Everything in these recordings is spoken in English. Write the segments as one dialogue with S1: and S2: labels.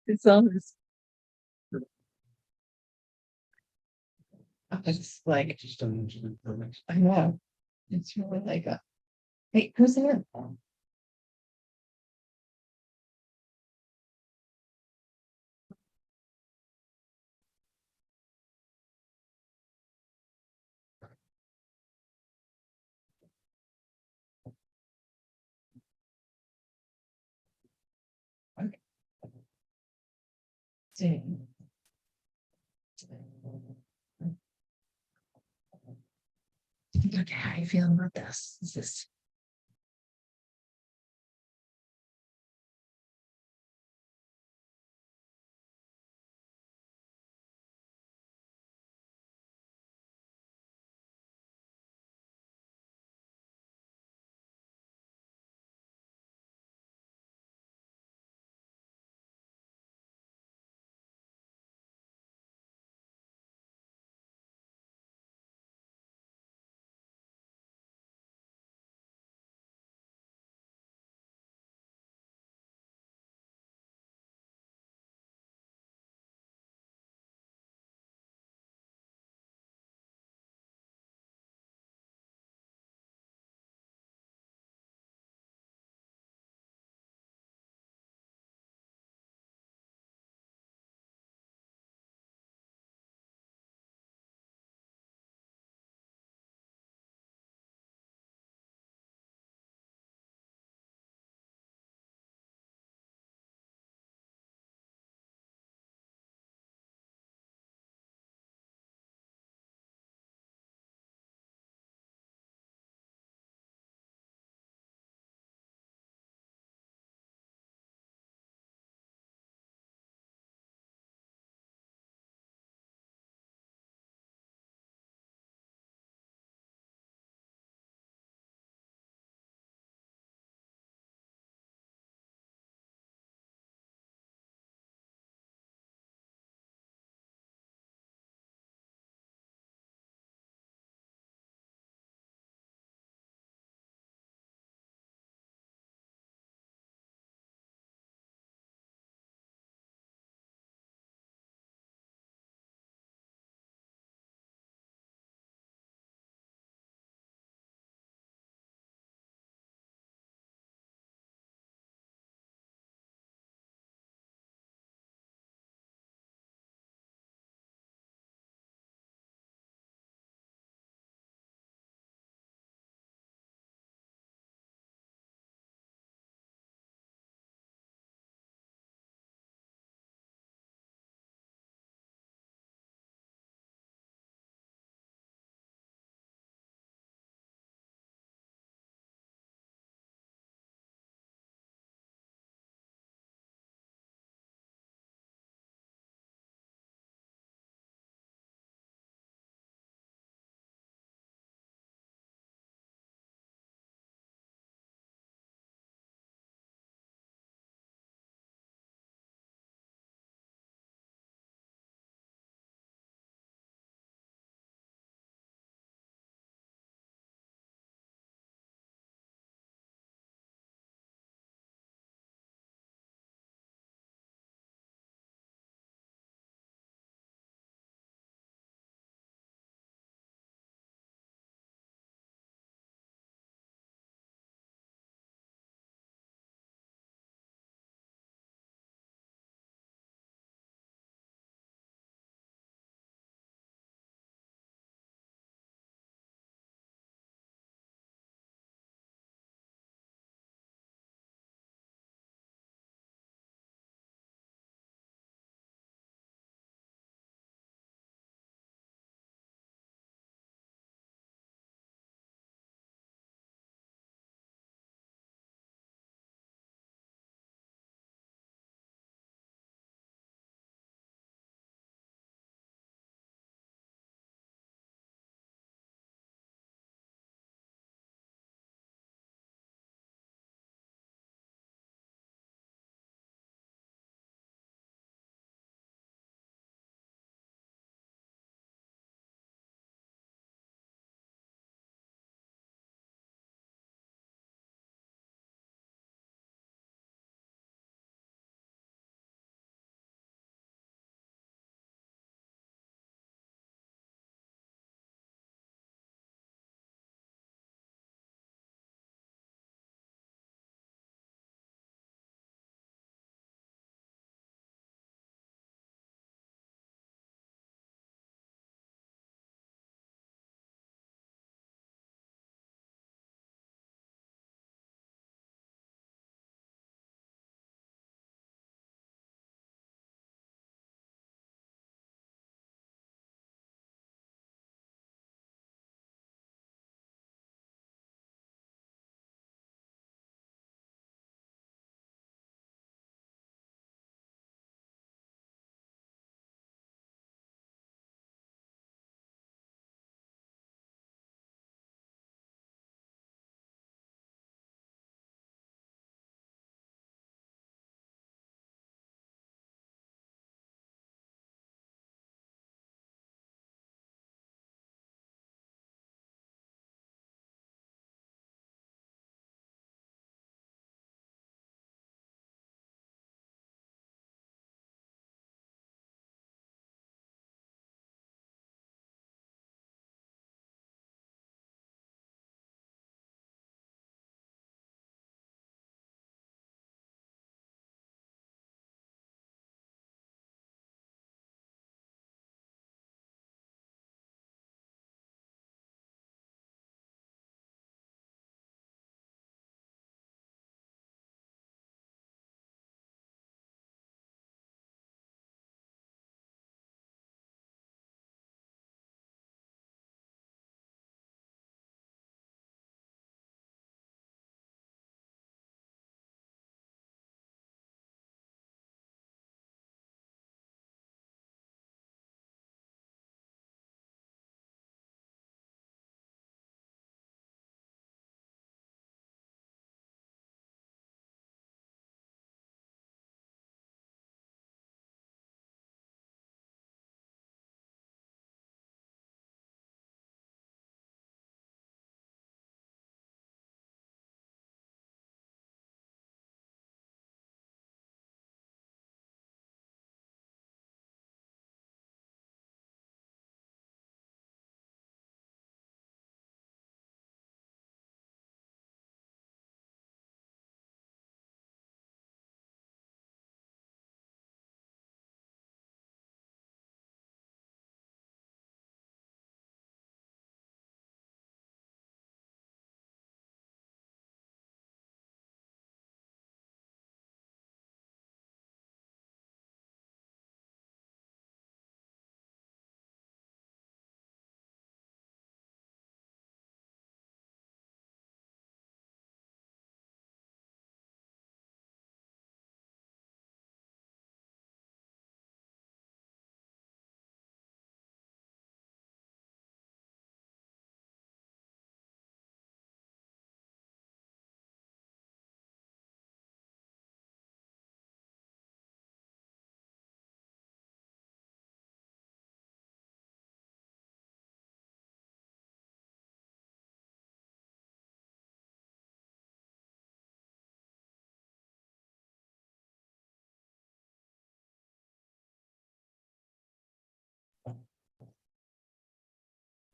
S1: It's almost. It's like,
S2: Just don't mention it.
S1: I know, it's really like a, hey, who's there? Okay. Okay, how are you feeling about this? Is this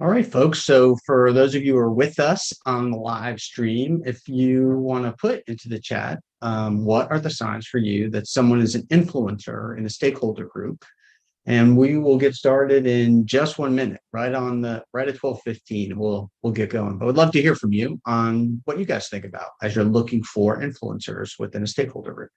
S2: All right, folks. So for those of you who are with us on the live stream, if you want to put into the chat, what are the signs for you that someone is an influencer in a stakeholder group? And we will get started in just 1 minute, right at 12:15. We'll get going. But we'd love to hear from you on what you guys think about as you're looking for influencers within a stakeholder group.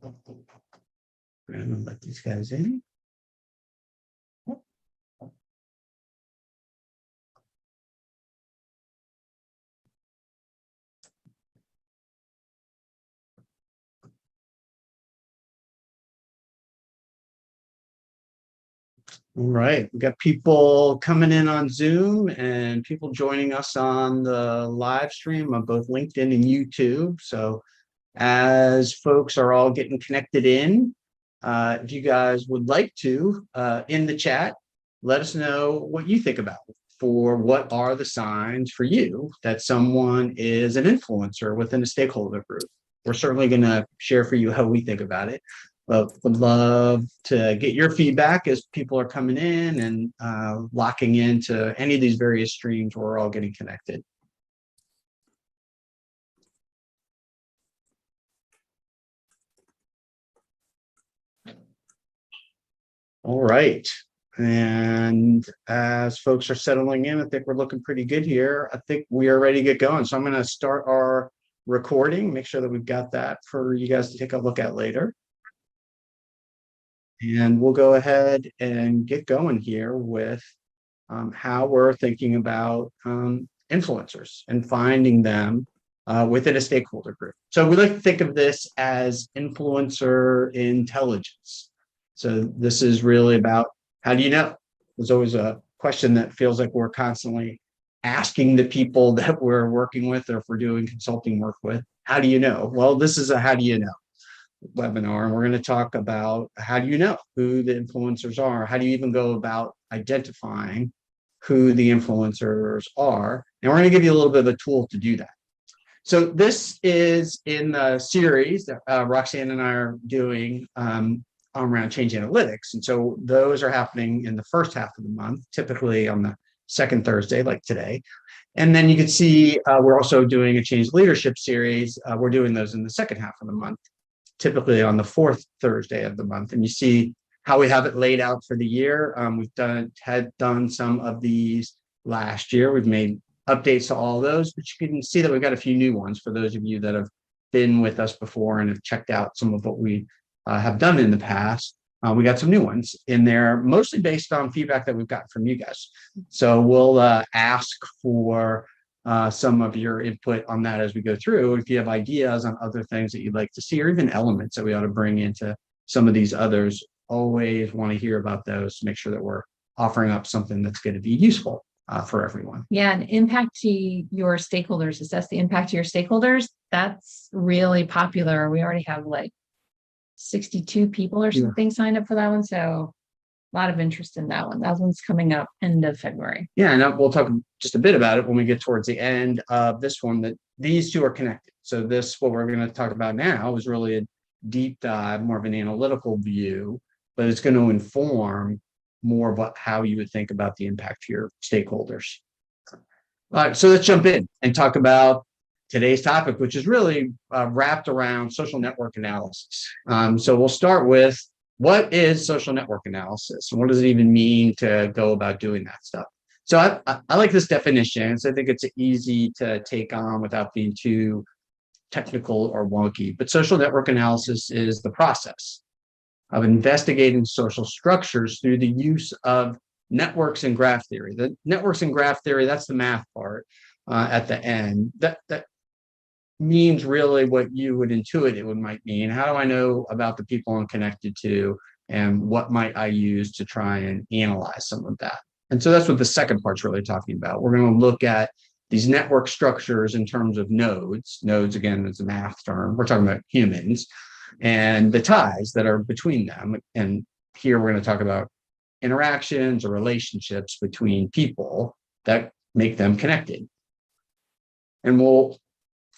S2: I'm gonna let these guys in. All right, we've got people coming in on Zoom and people joining us on the live stream on both LinkedIn and YouTube. So as folks are all getting connected in, if you guys would like to, in the chat, let us know what you think about it. For what are the signs for you that someone is an influencer within a stakeholder group? We're certainly going to share for you how we think about it, but would love to get your feedback as people are coming in and locking into any of these various streams where we're all getting connected. All right. And as folks are settling in, I think we're looking pretty good here. I think we are ready to get going. So I'm going to start our recording, make sure that we've got that for you guys to take a look at later. And we'll go ahead and get going here with how we're thinking about influencers and finding them within a stakeholder group. So we like to think of this as influencer intelligence. So this is really about, how do you know? There's always a question that feels like we're constantly asking the people that we're working with, or if we're doing consulting work with, how do you know? Well, this is a how do you know webinar, and we're going to talk about how do you know who the influencers are? How do you even go about identifying who the influencers are? And we're going to give you a little bit of a tool to do that. So this is in the series that Roxanne and I are doing around change analytics. And so those are happening in the first half of the month, typically on the second Thursday, like today. And then you can see we're also doing a change leadership series. We're doing those in the second half of the month, typically on the fourth Thursday of the month. And you see how we have it laid out for the year. We've had done some of these last year. We've made updates to all of those, but you can see that we've got a few new ones for those of you that have been with us before and have checked out some of what we have done in the past. We got some new ones in there, mostly based on feedback that we've gotten from you guys. So we'll ask for some of your input on that as we go through. If you have ideas on other things that you'd like to see, or even elements that we ought to bring into some of these others, always want to hear about those to make sure that we're offering up something that's going to be useful for everyone.
S1: Yeah, and impact to your stakeholders. Assess the impact to your stakeholders. That's really popular. We already have like 62 people or something signed up for that one. So a lot of interest in that one. That one's coming up end of February.
S2: Yeah, and we'll talk just a bit about it when we get towards the end of this one, that these two are connected. So this, what we're going to talk about now, is really a deep dive, more of an analytical view, but it's going to inform more about how you would think about the impact to your stakeholders. All right, so let's jump in and talk about today's topic, which is really wrapped around social network analysis. So we'll start with, what is social network analysis? And what does it even mean to go about doing that stuff? So I like this definition. So I think it's easy to take on without being too technical or wonky. But social network analysis is the process of investigating social structures through the use of networks and graph theory. The networks and graph theory, that's the math part. at the end, that means really what you would intuit it might mean. How do I know about the people I'm connected to, and what might I use to try and analyze some of that? And so that's what the second part's really talking about. We're going to look at these network structures in terms of nodes. Nodes, again, is a math term. We're talking about humans and the ties that are between them. And here we're going to talk about interactions or relationships between people that make them connected. And we'll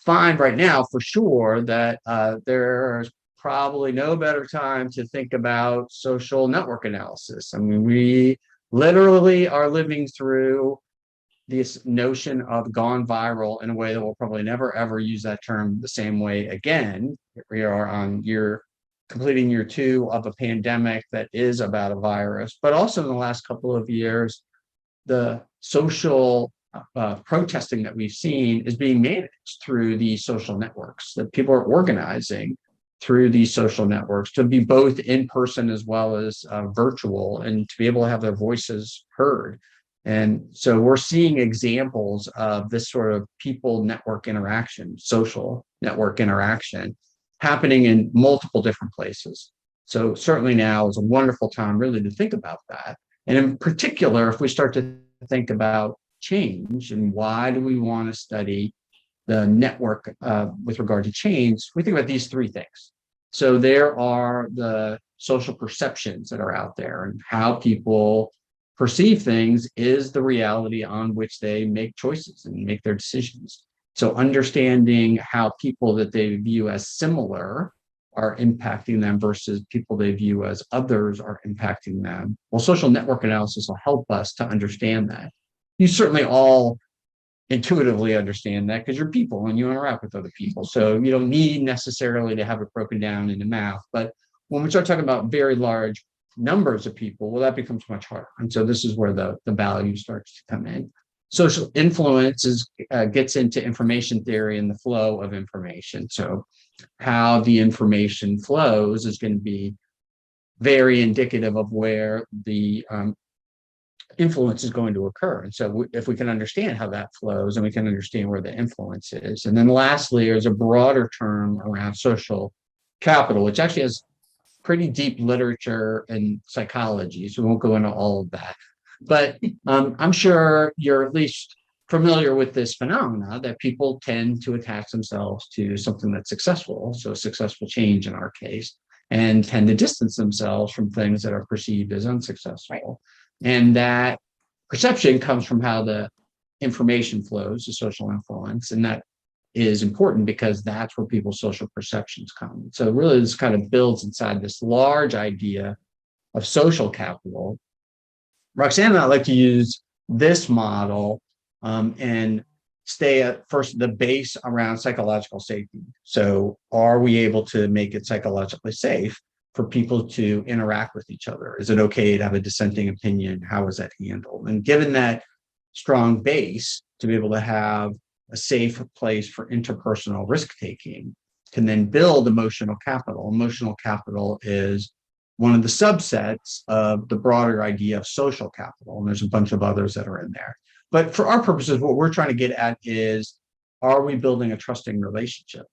S2: find right now for sure that there's probably no better time to think about social network analysis. I mean, we literally are living through this notion of gone viral in a way that we'll probably never ever use that term the same way again. We are on completing year 2 of a pandemic that is about a virus, but also in the last couple of years, the social protesting that we've seen is being managed through these social networks, that people are organizing through these social networks to be both in person as well as virtual, and to be able to have their voices heard. And so we're seeing examples of this sort of people network interaction, social network interaction, happening in multiple different places. So certainly now is a wonderful time really to think about that. And in particular, if we start to think about change and why do we want to study the network with regard to change, we think about these 3 things. So there are the social perceptions that are out there, and how people perceive things is the reality on which they make choices and make their decisions. So understanding how people that they view as similar are impacting them versus people they view as others are impacting them. Well, social network analysis will help us to understand that. You certainly all intuitively understand that because you're people and you interact with other people. So you don't need necessarily to have it broken down into math. But when we start talking about very large numbers of people, well, that becomes much harder. And so this is where the value starts to come in. Social influence gets into information theory and the flow of information. So how the information flows is going to be very indicative of where the influence is going to occur. And so if we can understand how that flows, and we can understand where the influence is. And then lastly, there's a broader term around social capital, which actually has pretty deep literature and psychology. So we won't go into all of that. But I'm sure you're at least familiar with this phenomena that people tend to attach themselves to something that's successful, so successful change in our case, and tend to distance themselves from things that are perceived as unsuccessful. And that perception comes from how the information flows, the social influence, and that is important because that's where people's social perceptions come. So really this kind of builds inside this large idea of social capital. Roxanne and I like to use this model and stay at first the base around psychological safety. So are we able to make it psychologically safe for people to interact with each other? Is it okay to have a dissenting opinion? How is that handled? And given that strong base, to be able to have a safe place for interpersonal risk-taking, can then build emotional capital. Emotional capital is one of the subsets of the broader idea of social capital. And there's a bunch of others that are in there. But for our purposes, what we're trying to get at is, are we building a trusting relationship?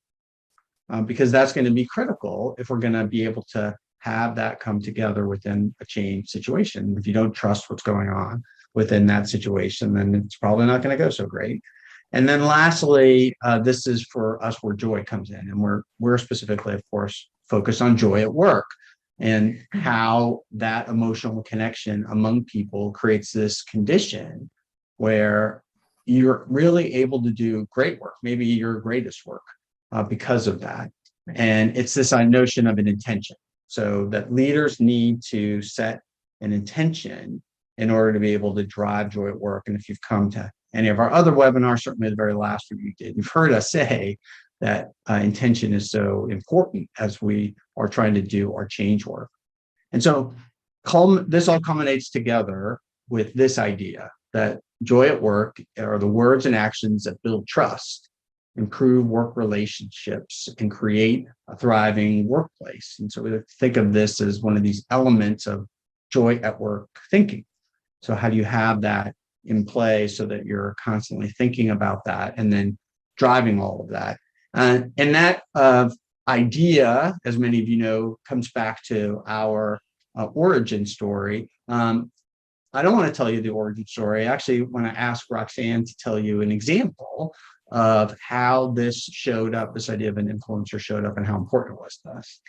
S2: Because that's going to be critical if we're going to be able to have that come together within a change situation. If you don't trust what's going on within that situation, then it's probably not going to go so great. And then lastly, this is for us where joy comes in. And we're specifically, of course, focused on joy at work and how that emotional connection among people creates this condition where you're really able to do great work, maybe your greatest work because of that. And it's this notion of an intention. So that leaders need to set an intention in order to be able to drive joy at work. And if you've come to any of our other webinars, certainly the very last one you did, you've heard us say that intention is so important as we are trying to do our change work. And so this all culminates together with this idea that joy at work are the words and actions that build trust, improve work relationships, and create a thriving workplace. And so we think of this as one of these elements of joy at work thinking. So how do you have that in play so that you're constantly thinking about that and then driving all of that. And that idea, as many of you know, comes back to our origin story. I don't want to tell you the origin story. I actually want to ask Roxanne to tell you an example of how this showed up, this idea of an influencer showed up and how important it was to us.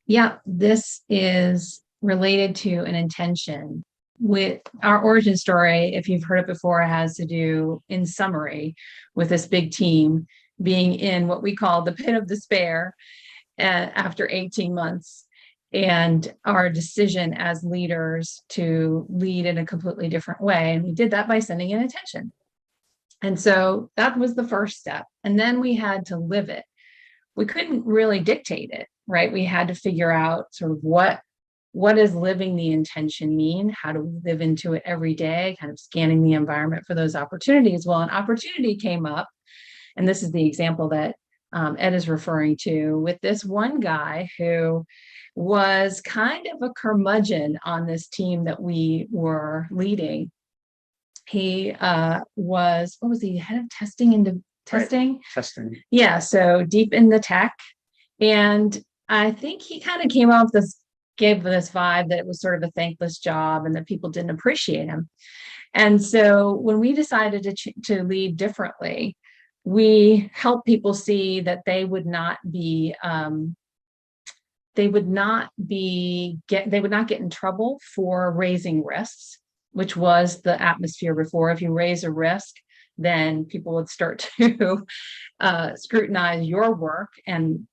S1: Yeah, this is related to an intention. With our origin story, if you've heard it before, it has to do, in summary, with this big team being in what we call the pit of despair after 18 months, and our decision as leaders to lead in a completely different way. And we did that by sending an intention. And so that was the first step. And then we had to live it. We couldn't really dictate it, right? We had to figure out sort of what does living the intention mean? How do we live into it every day? Kind of scanning the environment for those opportunities. Well, an opportunity came up, and this is the example that Ed is referring to, with this one guy who was kind of a curmudgeon on this team that we were leading. He was, what was he, head of testing and testing?
S2: Right. Testing.
S1: Yeah, so deep in the tech. And I think he kind of came off this, gave this vibe that it was sort of a thankless job and that people didn't appreciate him. And so when we decided to lead differently, we helped people see that they would not get in trouble for raising risks, which was the atmosphere before. If you raise a risk, then people would start to scrutinize your work and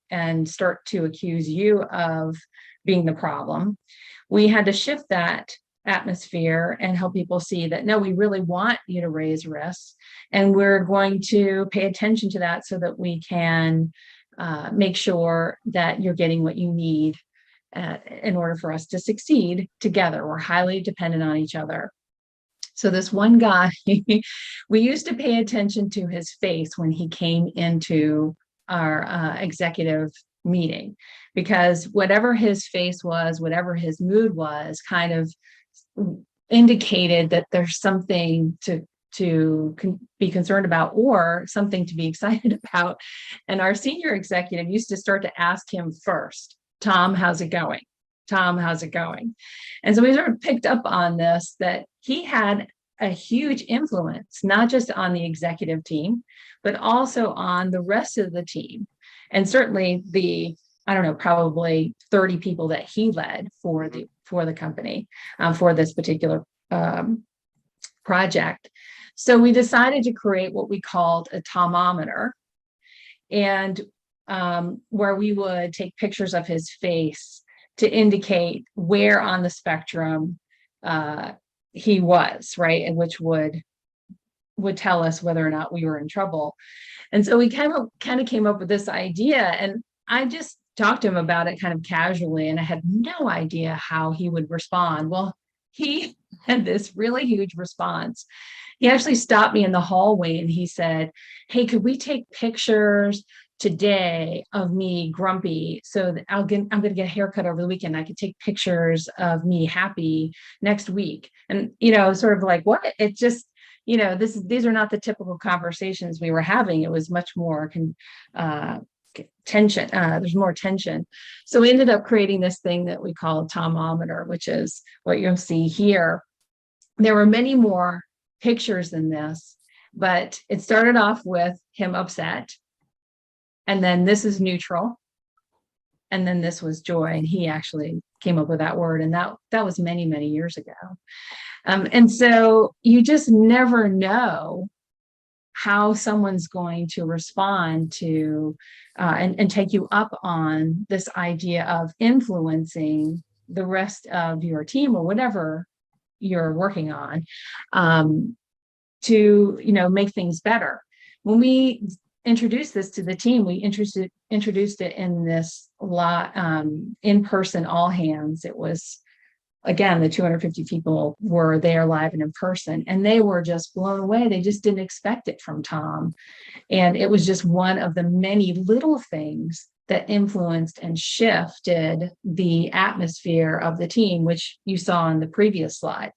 S1: start to accuse you of being the problem. We had to shift that atmosphere and help people see that, no, we really want you to raise risks, and we're going to pay attention to that so that we can make sure that you're getting what you need in order for us to succeed together. We're highly dependent on each other. So this one guy, we used to pay attention to his face when he came into our executive meeting, because whatever his face was, whatever his mood was, kind of indicated that there's something to be concerned about or something to be excited about. And our senior executive used to start to ask him first, Tom, how's it going? Tom, how's it going? And so we sort of picked up on this, that he had a huge influence, not just on the executive team, but also on the rest of the team. And certainly probably 30 people that he led for the company, for this particular project. So we decided to create what we called a Tomometer, and where we would take pictures of his face to indicate where on the spectrum he was, right? And which would tell us whether or not we were in trouble. And so we kind of came up with this idea, and I just talked to him about it kind of casually, and I had no idea how he would respond. Well, he had this really huge response. He actually stopped me in the hallway and he said, hey, could we take pictures today of me grumpy, so that I'm going to get a haircut over the weekend. I could take pictures of me happy next week. And, sort of like, what? It just, these are not the typical conversations we were having. It was much more tension. There's more tension. So we ended up creating this thing that we call a Tomometer, which is what you'll see here. There were many more pictures than this, but it started off with him upset. And then this is neutral. And then this was joy. And he actually came up with that word. And that was many, many years ago. And so you just never know how someone's going to respond to and take you up on this idea of influencing the rest of your team or whatever you're working on to make things better. When we introduced this to the team, we introduced it in this in-person all hands. It was, again, the 250 people were there live and in person, and they were just blown away. They just didn't expect it from Tom. And it was just one of the many little things that influenced and shifted the atmosphere of the team, which you saw on the previous slide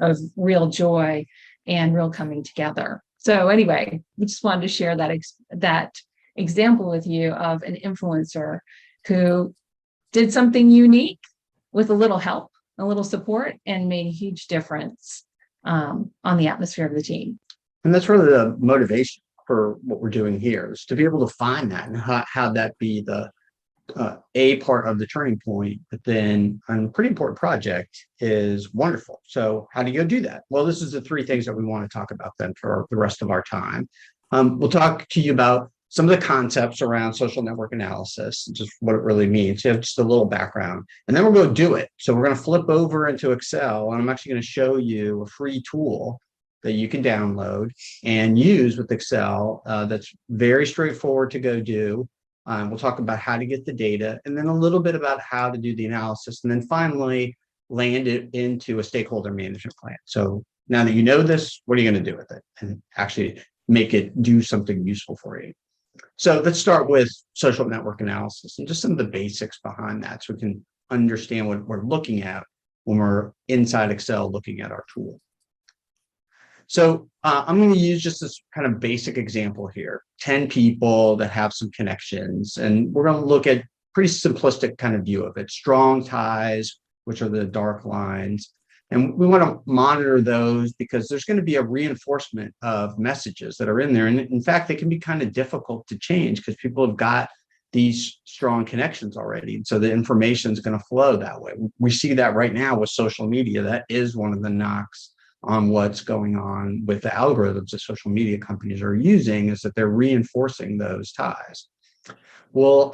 S1: of real joy and real coming together. So anyway, we just wanted to share that example with you of an influencer who did something unique with a little help, a little support, and made a huge difference on the atmosphere of the team.
S2: And that's really the motivation for what we're doing here, is to be able to find that and have that be the a part of the turning point. But then on a pretty important project is wonderful. So how do you go do that? Well, this is the three things that we want to talk about then for the rest of our time. We'll talk to you about some of the concepts around social network analysis, just what it really means. You have just a little background, and then we'll go do it. So we're going to flip over into Excel, and I'm actually going to show you a free tool that you can download and use with Excel that's very straightforward to go do. We'll talk about how to get the data, and then a little bit about how to do the analysis, and then finally land it into a stakeholder management plan. So now that you know this, what are you going to do with it and actually make it do something useful for you? So let's start with social network analysis and just some of the basics behind that, so we can understand what we're looking at when we're inside Excel looking at our tool. So I'm going to use just this kind of basic example here, 10 people that have some connections, and we're going to look at pretty simplistic kind of view of it, strong ties, which are the dark lines. And we want to monitor those because there's going to be a reinforcement of messages that are in there. And in fact, they can be kind of difficult to change because people have got these strong connections already. And so the information is going to flow that way. We see that right now with social media. That is one of the knocks on what's going on with the algorithms that social media companies are using, is that they're reinforcing those ties. We'll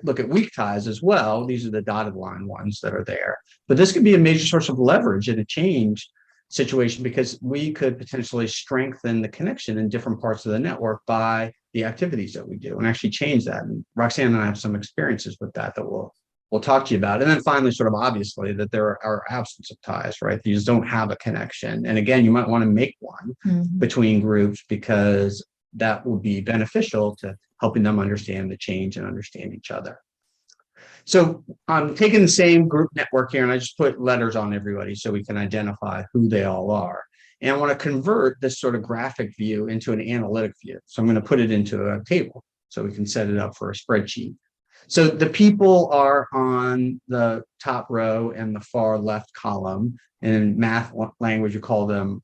S2: look at weak ties as well. These are the dotted line ones that are there. But this could be a major source of leverage in a change situation, because we could potentially strengthen the connection in different parts of the network by the activities that we do and actually change that. And Roxanne and I have some experiences with that we'll talk to you about. And then finally, sort of obviously, that there are absence of ties, right? These don't have a connection. And again, you might want to make one between groups, because that will be beneficial to helping them understand the change and understand each other. So I'm taking the same group network here, and I just put letters on everybody so we can identify who they all are. And I want to convert this sort of graphic view into an analytic view. So I'm going to put it into a table so we can set it up for a spreadsheet. So the people are on the top row and the far left column. And in math language, you call them,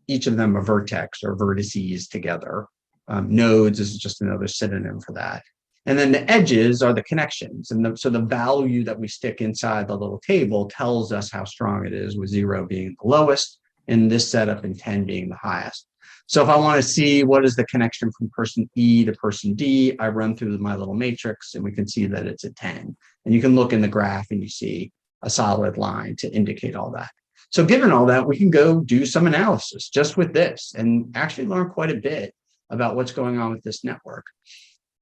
S2: each of them a vertex or vertices together. Nodes is just another synonym for that. And then the edges are the connections. And so the value that we stick inside the little table tells us how strong it is, with 0 being the lowest and this setup and 10 being the highest. So if I want to see what is the connection from person E to person D, I run through my little matrix and we can see that it's a 10. And you can look in the graph and you see a solid line to indicate all that. So given all that, we can go do some analysis just with this and actually learn quite a bit about what's going on with this network.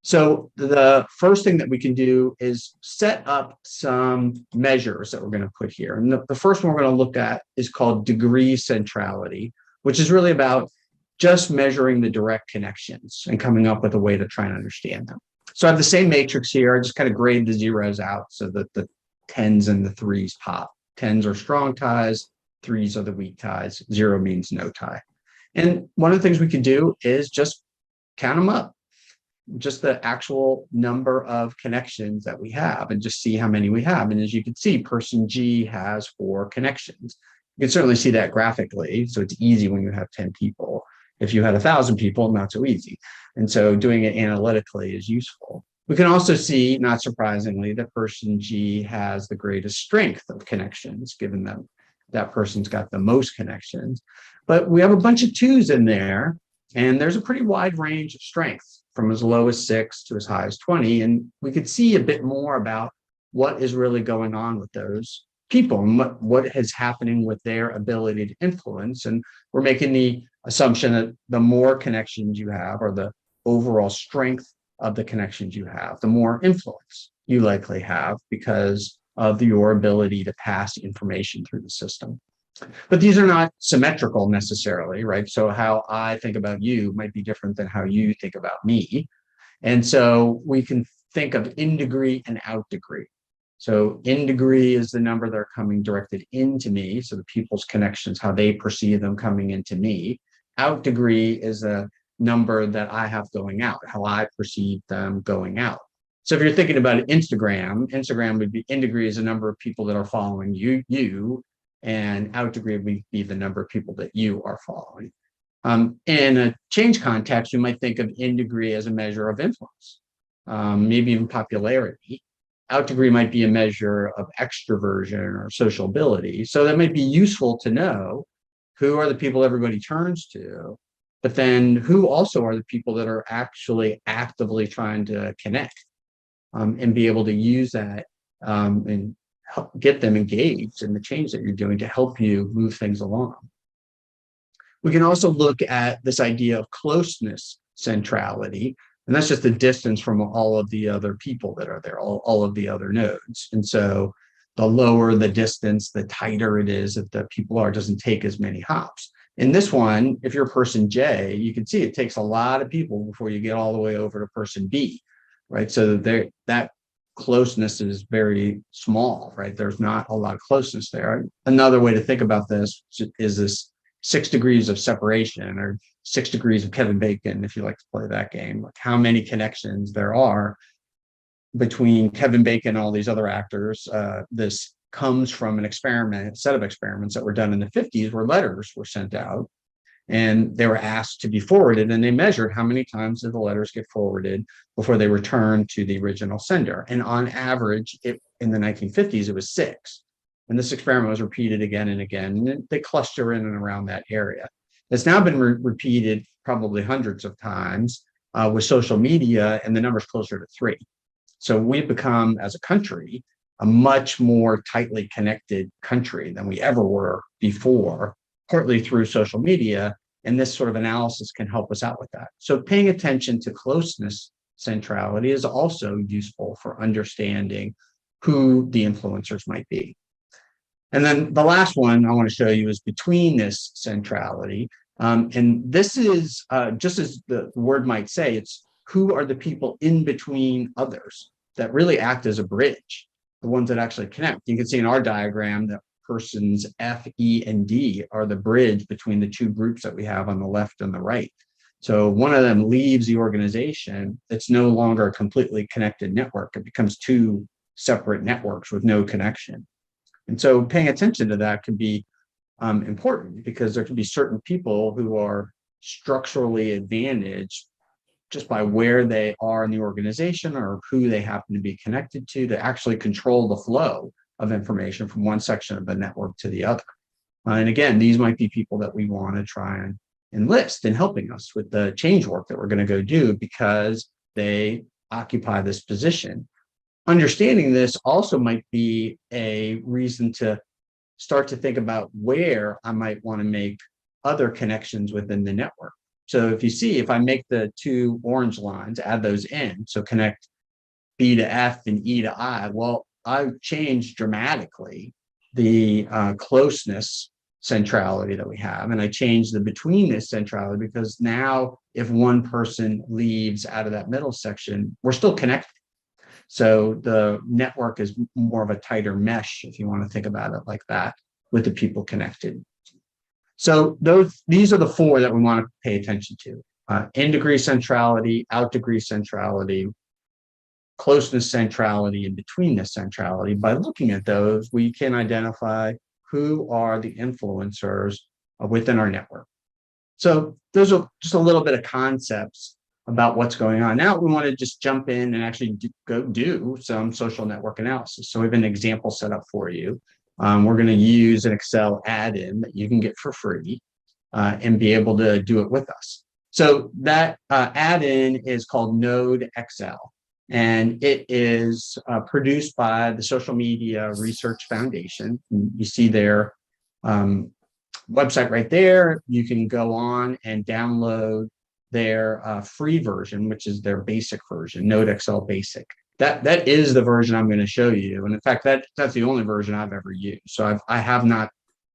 S2: So the first thing that we can do is set up some measures that we're going to put here. And the first one we're going to look at is called degree centrality, which is really about just measuring the direct connections and coming up with a way to try and understand them. So I have the same matrix here. I just kind of grade the zeros out so that the 10s and the 3s pop. 10s are strong ties, 3s are the weak ties, 0 means no tie. And one of the things we can do is just count them up, just the actual number of connections that we have, and just see how many we have. And as you can see, person G has 4 connections. You can certainly see that graphically, so it's easy when you have 10 people. If you had 1,000 people, not so easy. And so doing it analytically is useful. We can also see, not surprisingly, that person G has the greatest strength of connections, given that that person's got the most connections. But we have a bunch of 2s in there, and there's a pretty wide range of strengths, from as low as 6 to as high as 20. And we could see a bit more about what is really going on with those people and what is happening with their ability to influence. And we're making the assumption that the more connections you have, or the overall strength of the connections you have, the more influence you likely have because of your ability to pass information through the system. But these are not symmetrical necessarily, right? So how I think about you might be different than how you think about me. And so we can think of in degree and out degree. So in degree is the number that are coming directed into me. So the people's connections, how they perceive them coming into me. Out degree is a number that I have going out, how I perceive them going out. So if you're thinking about Instagram would be in degree is the number of people that are following you, and out degree would be the number of people that you are following. In a change context, you might think of in degree as a measure of influence, maybe even popularity. Out degree might be a measure of extroversion or social ability. So that might be useful to know who are the people everybody turns to, but then who also are the people that are actually actively trying to connect, and be able to use that, and help get them engaged in the change that you're doing to help you move things along. We can also look at this idea of closeness centrality, and that's just the distance from all of the other people that are there, all of the other nodes. And so the lower the distance, the tighter it is that the people are, doesn't take as many hops. In this one, if you're person J, you can see it takes a lot of people before you get all the way over to person B, right? So that closeness is very small, right? There's not a lot of closeness there. Another way to think about this is this 6 degrees of separation, or 6 degrees of Kevin Bacon, if you like to play that game, like how many connections there are between Kevin Bacon and all these other actors. This comes from an experiment, a set of experiments that were done in the 50s where letters were sent out and they were asked to be forwarded, and they measured how many times did the letters get forwarded before they returned to the original sender. And on average, in the 1950s, it was 6. And this experiment was repeated again and again, and they cluster in and around that area. It's now been repeated probably hundreds of times with social media, and the number's closer to 3. So we've become, as a country, a much more tightly connected country than we ever were before, partly through social media. And this sort of analysis can help us out with that. So paying attention to closeness centrality is also useful for understanding who the influencers might be. And then the last one I want to show you is betweenness centrality. And this is just as the word might say, it's who are the people in between others that really act as a bridge, the ones that actually connect. You can see in our diagram that persons F, E, and D are the bridge between the two groups that we have on the left and the right. So one of them leaves the organization, it's no longer a completely connected network. It becomes 2 separate networks with no connection. And so paying attention to that can be important, because there can be certain people who are structurally advantaged just by where they are in the organization or who they happen to be connected to actually control the flow of information from one section of the network to the other. And again, these might be people that we want to try and enlist in helping us with the change work that we're going to go do, because they occupy this position. Understanding this also might be a reason to start to think about where I might want to make other connections within the network. So if you see, if I make the 2 orange lines, add those in, so connect B to F and E to I, well, I've changed dramatically the closeness centrality that we have. And I changed the betweenness centrality, because now if one person leaves out of that middle section, we're still connected. So the network is more of a tighter mesh, if you want to think about it like that, with the people connected. So these are the 4 that we want to pay attention to: in degree centrality, out degree centrality, closeness centrality, and betweenness centrality. By looking at those, we can identify who are the influencers within our network. So those are just a little bit of concepts about what's going on. Now we want to just jump in and actually go do some social network analysis. So we have an example set up for you. We're going to use an Excel add-in that you can get for free and be able to do it with us. So that add-in is called Nodexl, and it is produced by the Social Media Research Foundation. You see their website right there. You can go on and download their free version, which is their basic version, Nodexl Basic. That is the version I'm going to show you. And in fact, that's the only version I've ever used. So I have not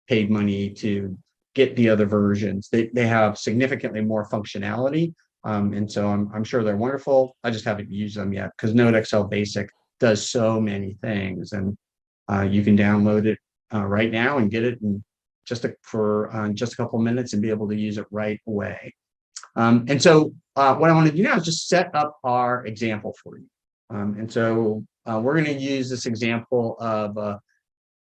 S2: paid money to get the other versions. They have significantly more functionality, And so I'm sure they're wonderful. I just haven't used them yet because Nodexl Basic does so many things, and you can download it right now and get it in for just a couple minutes and be able to use it right away. And so what I want to do now is just set up our example for you. And so we're going to use this example of a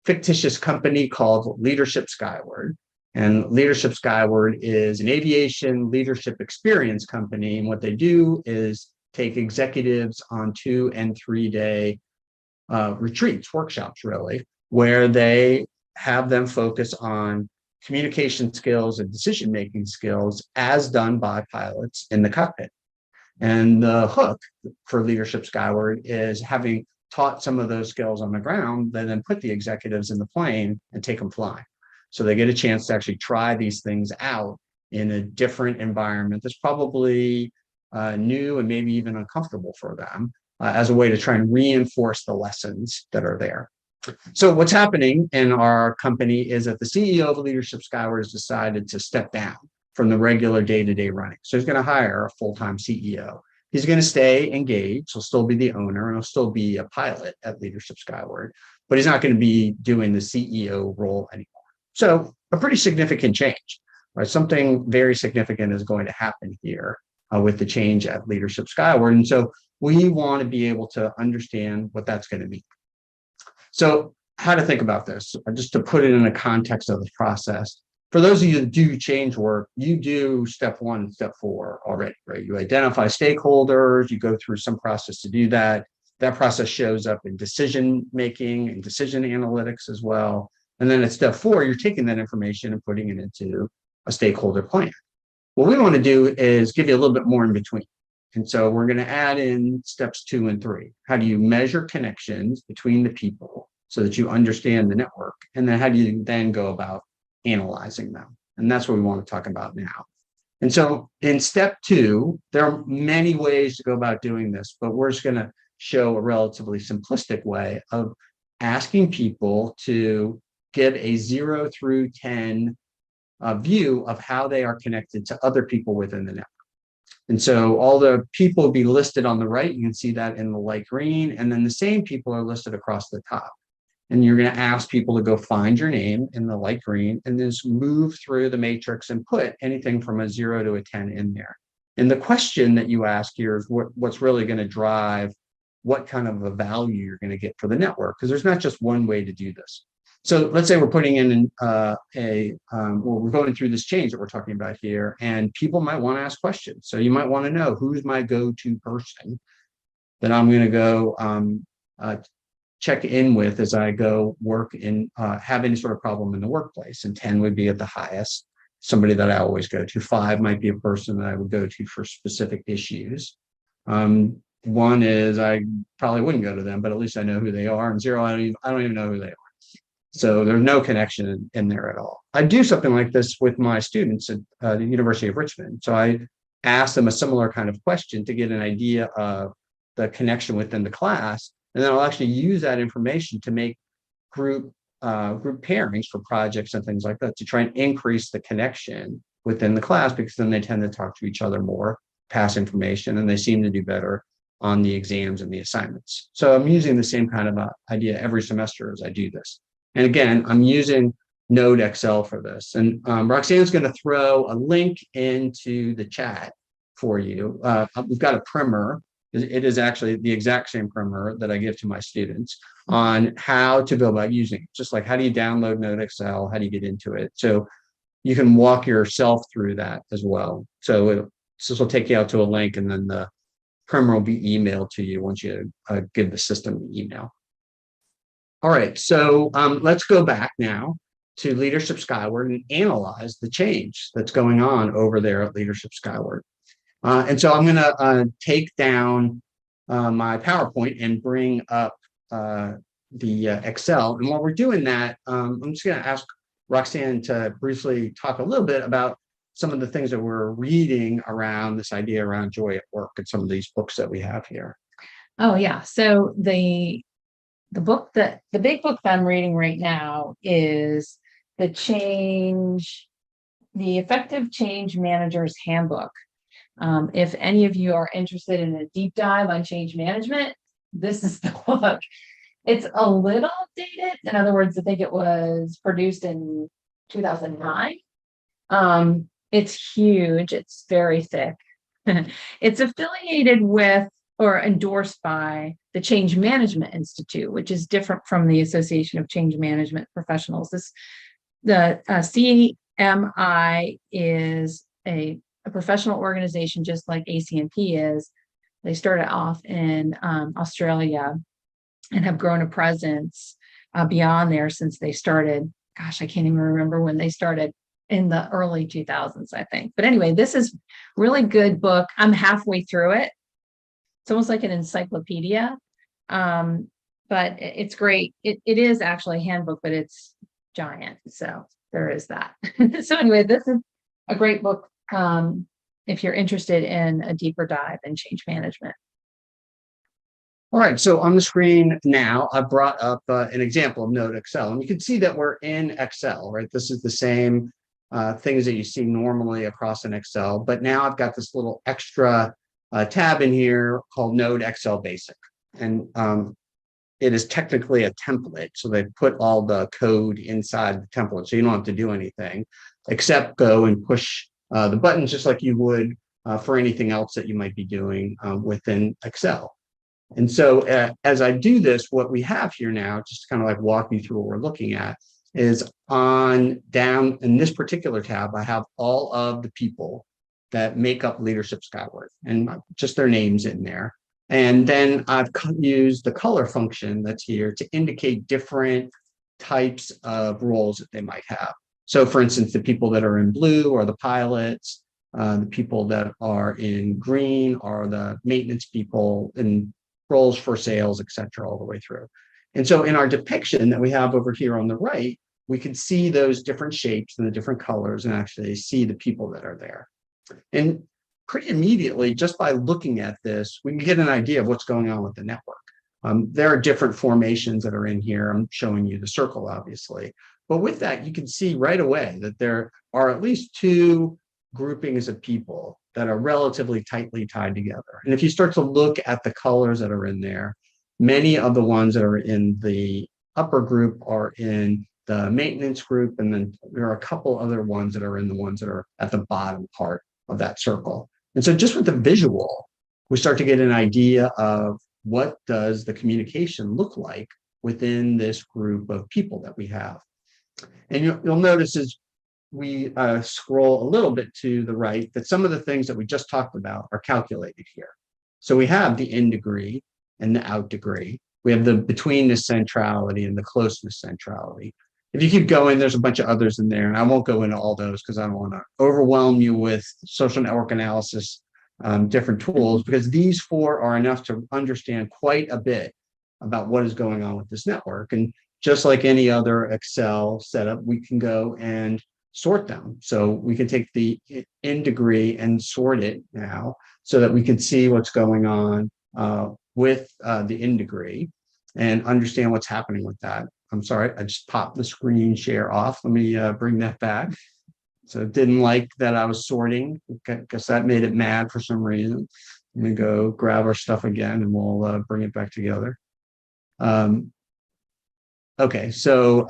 S2: fictitious company called Leadership Skyward. And Leadership Skyward is an aviation leadership experience company. And what they do is take executives on 2 and 3 day retreats, workshops, really, where they have them focus on communication skills and decision-making skills as done by pilots in the cockpit. And the hook for Leadership Skyward is having taught some of those skills on the ground, they then put the executives in the plane and take them flying. So they get a chance to actually try these things out in a different environment that's probably new and maybe even uncomfortable for them as a way to try and reinforce the lessons that are there. So what's happening in our company is that the CEO of Leadership Skyward has decided to step down from the regular day-to-day running. So he's going to hire a full-time CEO. He's going to stay engaged. He'll still be the owner and he'll still be a pilot at Leadership Skyward, but he's not going to be doing the CEO role anymore. So a pretty significant change, right? Something very significant is going to happen here with the change at Leadership Skyward. And so we want to be able to understand what that's going to mean. So how to think about this, just to put it in the context of the process. For those of you that do change work, you do step 1 and step 4 already, right? You identify stakeholders, you go through some process to do that. That process shows up in decision making and decision analytics as well. And then at step 4, you're taking that information and putting it into a stakeholder plan. What we want to do is give you a little bit more in between. And so we're going to add in steps 2 and 3. How do you measure connections between the people so that you understand the network? And then how do you then go about analyzing them? And that's what we want to talk about now. And so in step 2, there are many ways to go about doing this, but we're just going to show a relatively simplistic way of asking people to give a 0 through 10 view of how they are connected to other people within the network. And so all the people will be listed on the right. You can see that in the light green. And then the same people are listed across the top. And you're going to ask people to go find your name in the light green and just move through the matrix and put anything from a 0 to a 10 in there. And the question that you ask here is what's really going to drive what kind of a value you're going to get for the network, because there's not just one way to do this. So let's say we're putting in we're going through this change that we're talking about here, and people might want to ask questions. So you might want to know, who's my go-to person that I'm going to go check in with as I go work and have any sort of problem in the workplace. And 10 would be at the highest, somebody that I always go to. 5 might be a person that I would go to for specific issues. 1 is I probably wouldn't go to them, but at least I know who they are. And 0, I don't even know who they are. So there's no connection in there at all. I do something like this with my students at the University of Richmond. So I ask them a similar kind of question to get an idea of the connection within the class. And then I'll actually use that information to make group pairings for projects and things like that to try and increase the connection within the class, because then they tend to talk to each other more, pass information, and they seem to do better on the exams and the assignments. So I'm using the same kind of idea every semester as I do this. And again, I'm using Nodexl for this. And Roxanne's going to throw a link into the chat for you. We've got a primer. It is actually the exact same primer that I give to my students on how to go about using it. Just like, how do you download Nodexl? How do you get into it? So you can walk yourself through that as well. So this will take you out to a link, and then the primer will be emailed to you once you give the system the email. All right, so let's go back now to Leadership Skyward and analyze the change that's going on over there at Leadership Skyward. And so I'm going to take down my PowerPoint and bring up the Excel. And while we're doing that, I'm just going to ask Roxanne to briefly talk a little bit about some of the things that we're reading around this idea around joy at work and some of these books that we have here.
S1: Oh, yeah. So the big book that I'm reading right now is the Effective Change Manager's Handbook If any of you are interested in a deep dive on change management, this is the book. It's a little dated. In other words, I think it was produced in 2009. It's huge. It's very thick. It's affiliated with or endorsed by the Change Management Institute, which is different from the Association of Change Management Professionals. The CMI is a professional organization, just like ACNP is. They started off in Australia and have grown a presence beyond there since they started. Gosh, I can't even remember when they started, in the early 2000s, I think. But anyway, this is really good book. I'm halfway through it. It's almost like an encyclopedia, but it's great. It is actually a handbook, but it's giant. So there is that. So anyway, this is a great book if you're interested in a deeper dive in change management.
S2: All right, so on the screen now, I brought up an example of Nodexl, and you can see that we're in Excel, right? This is the same things that you see normally across an Excel, but now I've got this little extra tab in here called Nodexl Basic, and it is technically a template. So they put all the code inside the template, so you don't have to do anything except go and push the buttons just like you would for anything else that you might be doing within Excel. And so as I do this, what we have here now, just to kind of like walk you through what we're looking at, is on down in this particular tab, I have all of the people that make up Leadership Skyward and just their names in there. And then I've used the color function that's here to indicate different types of roles that they might have. So for instance, the people that are in blue are the pilots, the people that are in green are the maintenance people, and roles for sales, et cetera, all the way through. And so in our depiction that we have over here on the right, we can see those different shapes and the different colors and actually see the people that are there. And pretty immediately, just by looking at this, we can get an idea of what's going on with the network. There are different formations that are in here. I'm showing you the circle, obviously. But with that, you can see right away that there are at least two groupings of people that are relatively tightly tied together. And if you start to look at the colors that are in there, many of the ones that are in the upper group are in the maintenance group, and then there are a couple other ones that are in the ones that are at the bottom part of that circle. And so just with the visual, we start to get an idea of what does the communication look like within this group of people that we have. And you'll notice as we scroll a little bit to the right that some of the things that we just talked about are calculated here. So we have the in degree and the out degree. We have the betweenness centrality and the closeness centrality. If you keep going, there's a bunch of others in there, and I won't go into all those because I don't want to overwhelm you with social network analysis, different tools, because these four are enough to understand quite a bit about what is going on with this network. And just like any other Excel setup, we can go and sort them. So we can take the in degree and sort it now so that we can see what's going on with the in degree and understand what's happening with that. I'm sorry, I just popped the screen share off. Let me bring that back. So it didn't like that I was sorting. Guess that made it mad for some reason. Let me go grab our stuff again and we'll bring it back together. Okay, so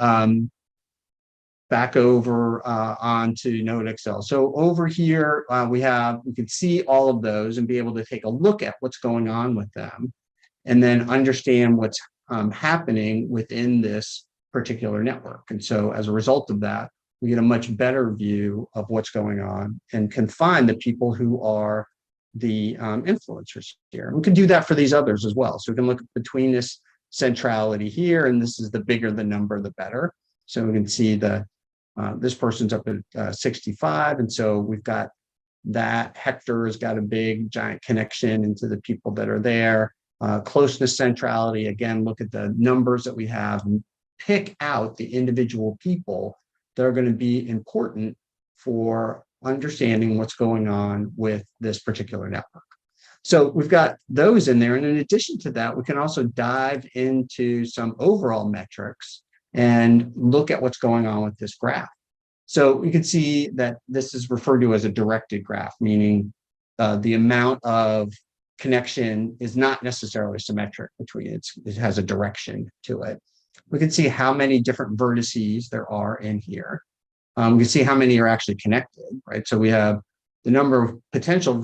S2: back over onto Nodexl. So over here, we can see all of those and be able to take a look at what's going on with them and then understand what's happening within this particular network. And so as a result of that, we get a much better view of what's going on and can find the people who are the influencers here. And we can do that for these others as well. So we can look betweenness centrality here, and this is the bigger the number, the better. So we can see the this person's up at 65, and so we've got that. Hector has got a big giant connection into the people that are there. Closeness centrality, again, look at the numbers that we have and pick out the individual people that are going to be important for understanding what's going on with this particular network. So we've got those in there. And in addition to that, we can also dive into some overall metrics and look at what's going on with this graph. So we can see that this is referred to as a directed graph, meaning the amount of connection is not necessarily symmetric between it has a direction to it. We can see how many different vertices there are in here. We can see how many are actually connected, right? So we have the number of potential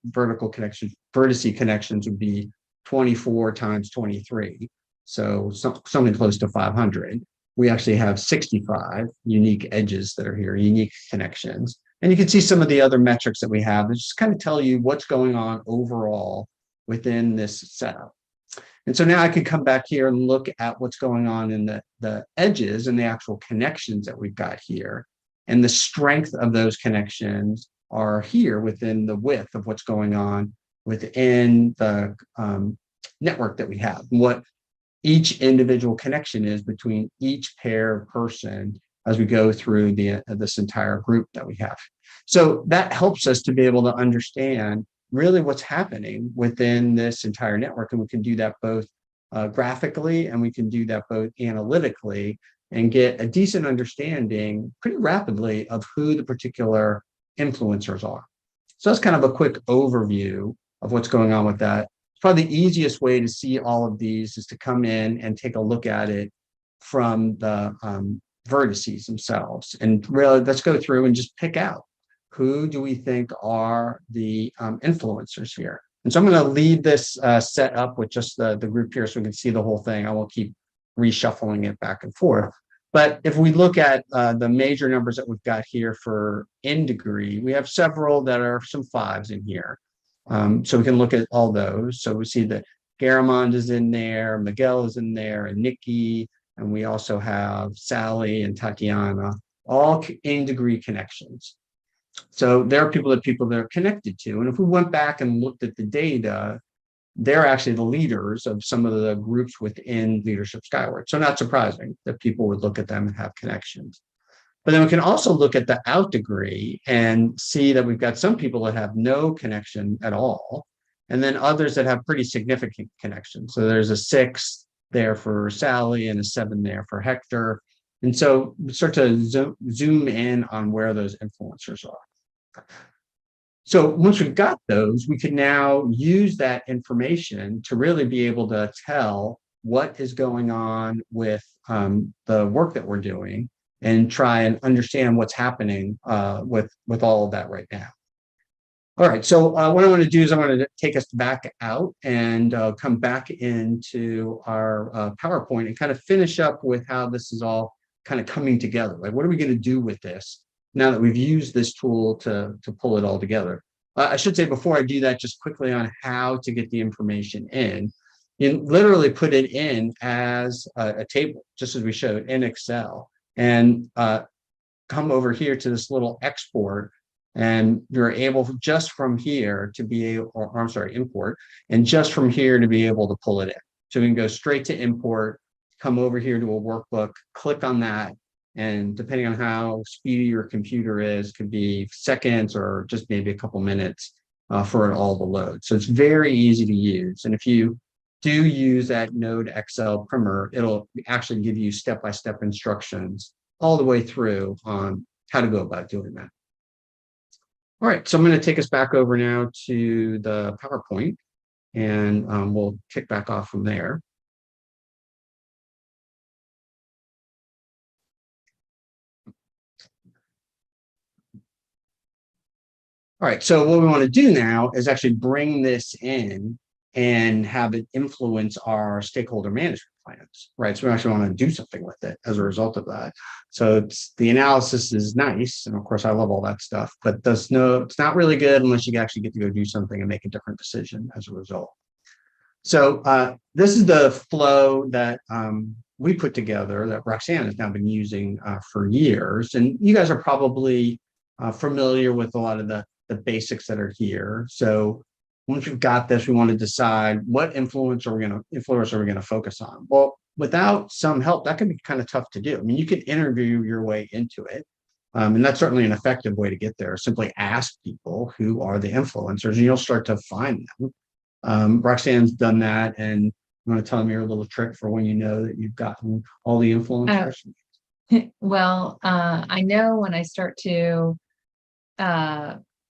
S2: vertical connections, vertice connections would be 24 times 23. So something close to 500. We actually have 65 unique edges that are here, unique connections. And you can see some of the other metrics that we have that just kind of tell you what's going on overall within this setup. And so now I can come back here and look at what's going on in the edges and the actual connections that we've got here. And the strength of those connections are here within the width of what's going on within the network that we have, what each individual connection is between each pair of person as we go through this entire group that we have. So that helps us to be able to understand really what's happening within this entire network. And we can do that both graphically, and we can do that both analytically, and get a decent understanding pretty rapidly of who the particular influencers are. So that's kind of a quick overview of what's going on with that. Probably the easiest way to see all of these is to come in and take a look at it from the vertices themselves. And really, let's go through and just pick out who do we think are the influencers here. And so I'm going to leave this set up with just the group here so we can see the whole thing. I won't keep reshuffling it back and forth. But if we look at the major numbers that we've got here for in degree, we have several that are some 5s in here. So we can look at all those. So we see that Garamond is in there, Miguel is in there, and Nikki, and we also have Sally and Tatiana, all in degree connections. So there are people that are connected to. And if we went back and looked at the data, they're actually the leaders of some of the groups within Leadership Skyward. So not surprising that people would look at them and have connections. But then we can also look at the out degree and see that we've got some people that have no connection at all, and then others that have pretty significant connections. So there's a 6 there for Sally and a 7 there for Hector. And so we start to zoom in on where those influencers are. So once we've got those, we can now use that information to really be able to tell what is going on with the work that we're doing and try and understand what's happening with all of that right now. All right, so what I want to do is I want to take us back out and come back into our PowerPoint and kind of finish up with how this is all kind of coming together. Like, what are we going to do with this now that we've used this tool to pull it all together? I should say before I do that, just quickly on how to get the information in. You literally put it in as a table, just as we showed in Excel, and come over here to this little export, and you're able just from here to be able, or I'm sorry, import, and just from here to be able to pull it in. So we can go straight to import, come over here to a workbook, click on that, and depending on how speedy your computer is, could be seconds or just maybe a couple minutes for it all to load. So it's very easy to use. And if you do use that Nodexl primer, it'll actually give you step-by-step instructions all the way through on how to go about doing that. All right, so I'm going to take us back over now to the PowerPoint, and we'll kick back off from there. All right, so what we want to do now is actually bring this in and have it influence our stakeholder management plans, right? So we actually want to do something with it as a result of that. So the analysis is nice, and of course I love all that stuff, but it's not really good unless you actually get to go do something and make a different decision as a result. So this is the flow that we put together that Roxanne has now been using for years, and you guys are probably familiar with a lot of the basics that are here. So once we've got this, we want to decide what influence are we going to focus on. Well, without some help, that can be kind of tough to do. I mean, you can interview your way into it, and that's certainly an effective way to get there. Simply ask people who are the influencers, and you'll start to find them. Roxanne's done that, and you want to tell them your little trick for when you know that you've gotten all the influencers?
S1: Well, I know when I start to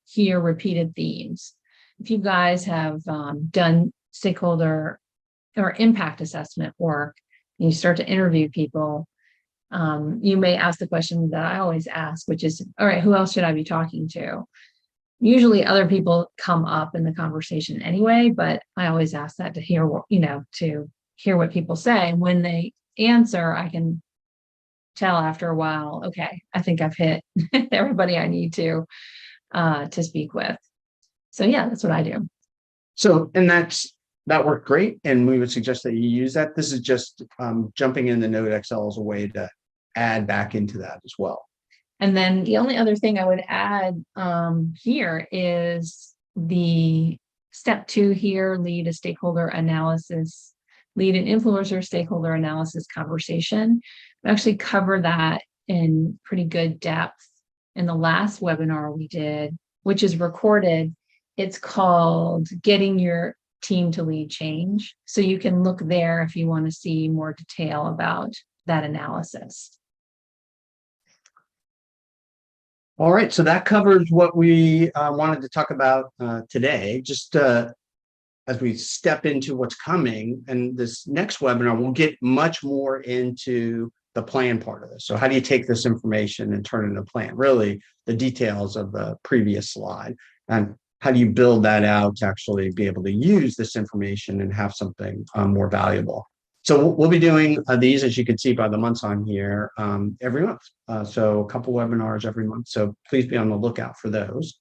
S1: hear repeated themes. if you guys have done stakeholder or impact assessment work, and you start to interview people, you may ask the question that I always ask, which is, all right, who else should I be talking to? Usually other people come up in the conversation anyway, but I always ask that to hear what, to hear what people say. And when they answer, I can tell after a while, okay, I think I've hit everybody I need to speak with. So yeah, that's what I do.
S2: So, and that worked great. And we would suggest that you use that. This is just jumping in the Nodexl as a way to add back into that as well.
S1: And then the only other thing I would add here is the step 2 here, lead a stakeholder analysis, lead an influencer stakeholder analysis conversation. We actually cover that in pretty good depth in the last webinar we did, which is recorded. It's called Getting Your Team to Lead Change. So you can look there if you want to see more detail about that analysis.
S2: All right, so that covers what we wanted to talk about today. Just as we step into what's coming, and this next webinar, we'll get much more into the plan part of this. So how do you take this information and turn it into a plan? Really, the details of the previous slide. And how do you build that out to actually be able to use this information and have something more valuable? So we'll be doing these, as you can see by the months on here, every month. So a couple webinars every month. So please be on the lookout for those.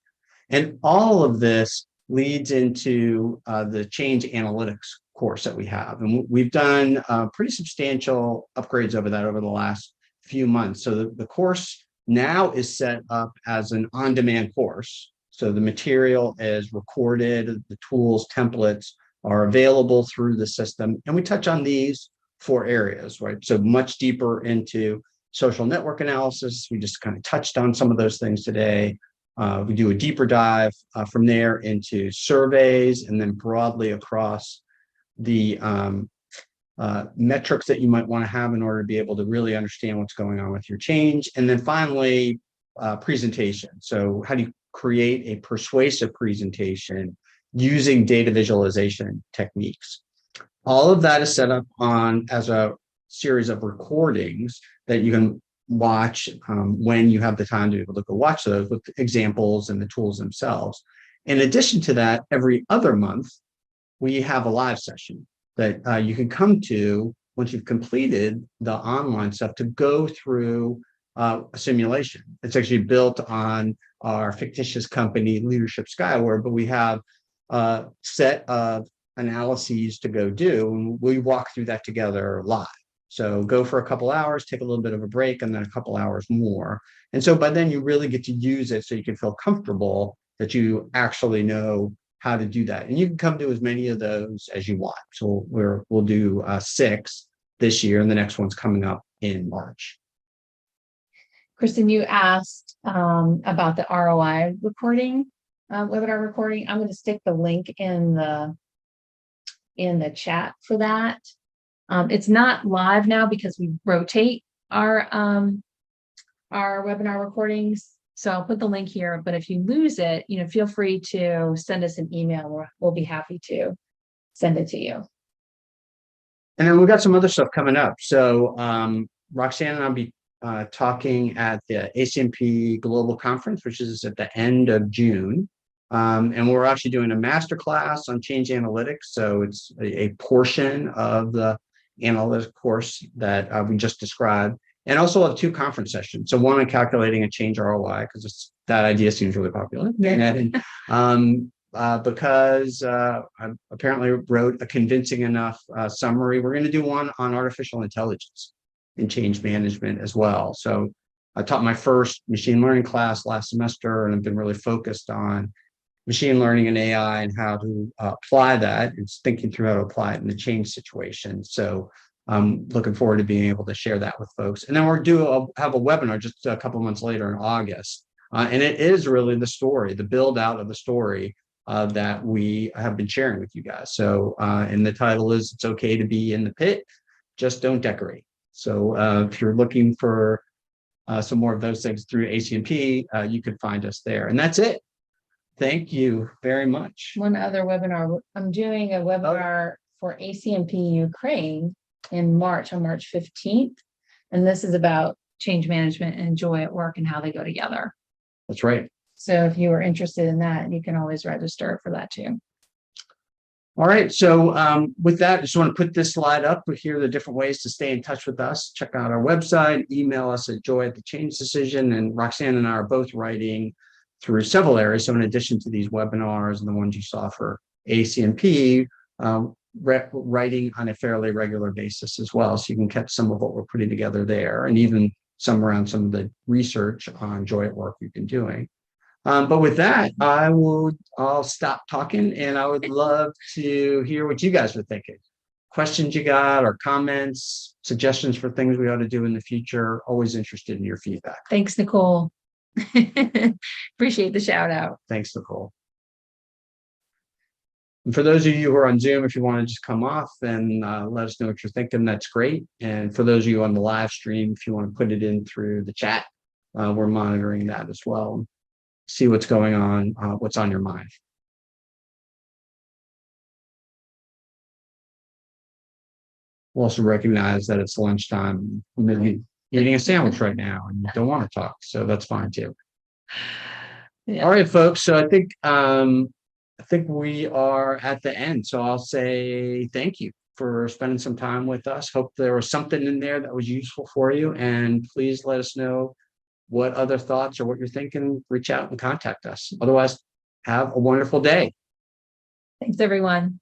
S2: And all of this leads into the change analytics course that we have. And we've done pretty substantial upgrades over that over the last few months. So the course now is set up as an on-demand course. So the material is recorded, the tools, templates are available through the system. And we touch on these 4 areas, right? So much deeper into social network analysis. We just kind of touched on some of those things today. We do a deeper dive from there into surveys, and then broadly across the metrics that you might want to have in order to be able to really understand what's going on with your change. And then finally, presentation. So how do you create a persuasive presentation using data visualization techniques? All of that is set up as a series of recordings that you can watch when you have the time to be able to go watch those with examples and the tools themselves. In addition to that, every other month, we have a live session that you can come to once you've completed the online stuff to go through a simulation. It's actually built on our fictitious company, Leadership Skyward, but we have a set of analyses to go do, and we walk through that together live. So go for a couple hours, take a little bit of a break, and then a couple hours more. And so by then you really get to use it so you can feel comfortable that you actually know how to do that. And you can come to as many of those as you want. So we'll do 6 this year, and the next one's coming up in March.
S1: Kristen, you asked about the ROI recording, webinar recording. I'm going to stick the link in the chat for that. It's not live now because we rotate our webinar recordings. So I'll put the link here, but if you lose it, feel free to send us an email. We'll be happy to send it to you.
S2: And then we've got some other stuff coming up. So Roxanne and I'll be talking at the ACMP Global Conference, which is at the end of June. And we're actually doing a masterclass on change analytics. So it's a portion of the analytics course that we just described. And also we'll have 2 conference sessions. So one on calculating a change ROI, because that idea seems really popular. And because I apparently wrote a convincing enough summary, we're going to do one on artificial intelligence and change management as well. So I taught my first machine learning class last semester, and I've been really focused on machine learning and AI and how to apply that. It's thinking through how to apply it in the change situation. So I'm looking forward to being able to share that with folks. And then we'll have a webinar just a couple months later in August. And it is really the story, the build out of the story that we have been sharing with you guys. So, and the title is It's Okay to Be in the Pit, Just Don't Decorate. So if you're looking for some more of those things through ACMP, you could find us there. And that's it. Thank you very much.
S1: One other webinar, I'm doing a webinar for ACMP Ukraine in March, on March 15th. And this is about change management and joy at work and how they go together.
S2: That's right.
S1: So if you are interested in that, you can always register for that too.
S2: All right. So with that, I just want to put this slide up. Here are the different ways to stay in touch with us. Check out our website, email us at joy@thechange-decision. And Roxanne and I are both writing through several areas. So in addition to these webinars and the ones you saw for ACMP, writing on a fairly regular basis as well. So you can catch some of what we're putting together there, and even some around some of the research on joy at work we've been doing. But with that, I'll stop talking, and I would love to hear what you guys are thinking. Questions you got, or comments, suggestions for things we ought to do in the future. Always interested in your feedback.
S1: Thanks, Nicole. Appreciate the shout out.
S2: Thanks, Nicole. And for those of you who are on Zoom, if you want to just come off and let us know what you're thinking, that's great. And for those of you on the live stream, if you want to put it in through the chat, we're monitoring that as well. See what's going on, what's on your mind. We'll also recognize that it's lunchtime. You may be eating a sandwich right now and you don't want to talk, so that's fine too. Yeah. All right, folks. So I think we are at the end. So I'll say thank you for spending some time with us. Hope there was something in there that was useful for you. And please let us know what other thoughts or what you're thinking. Reach out and contact us. Otherwise, have a wonderful day.
S1: Thanks, everyone.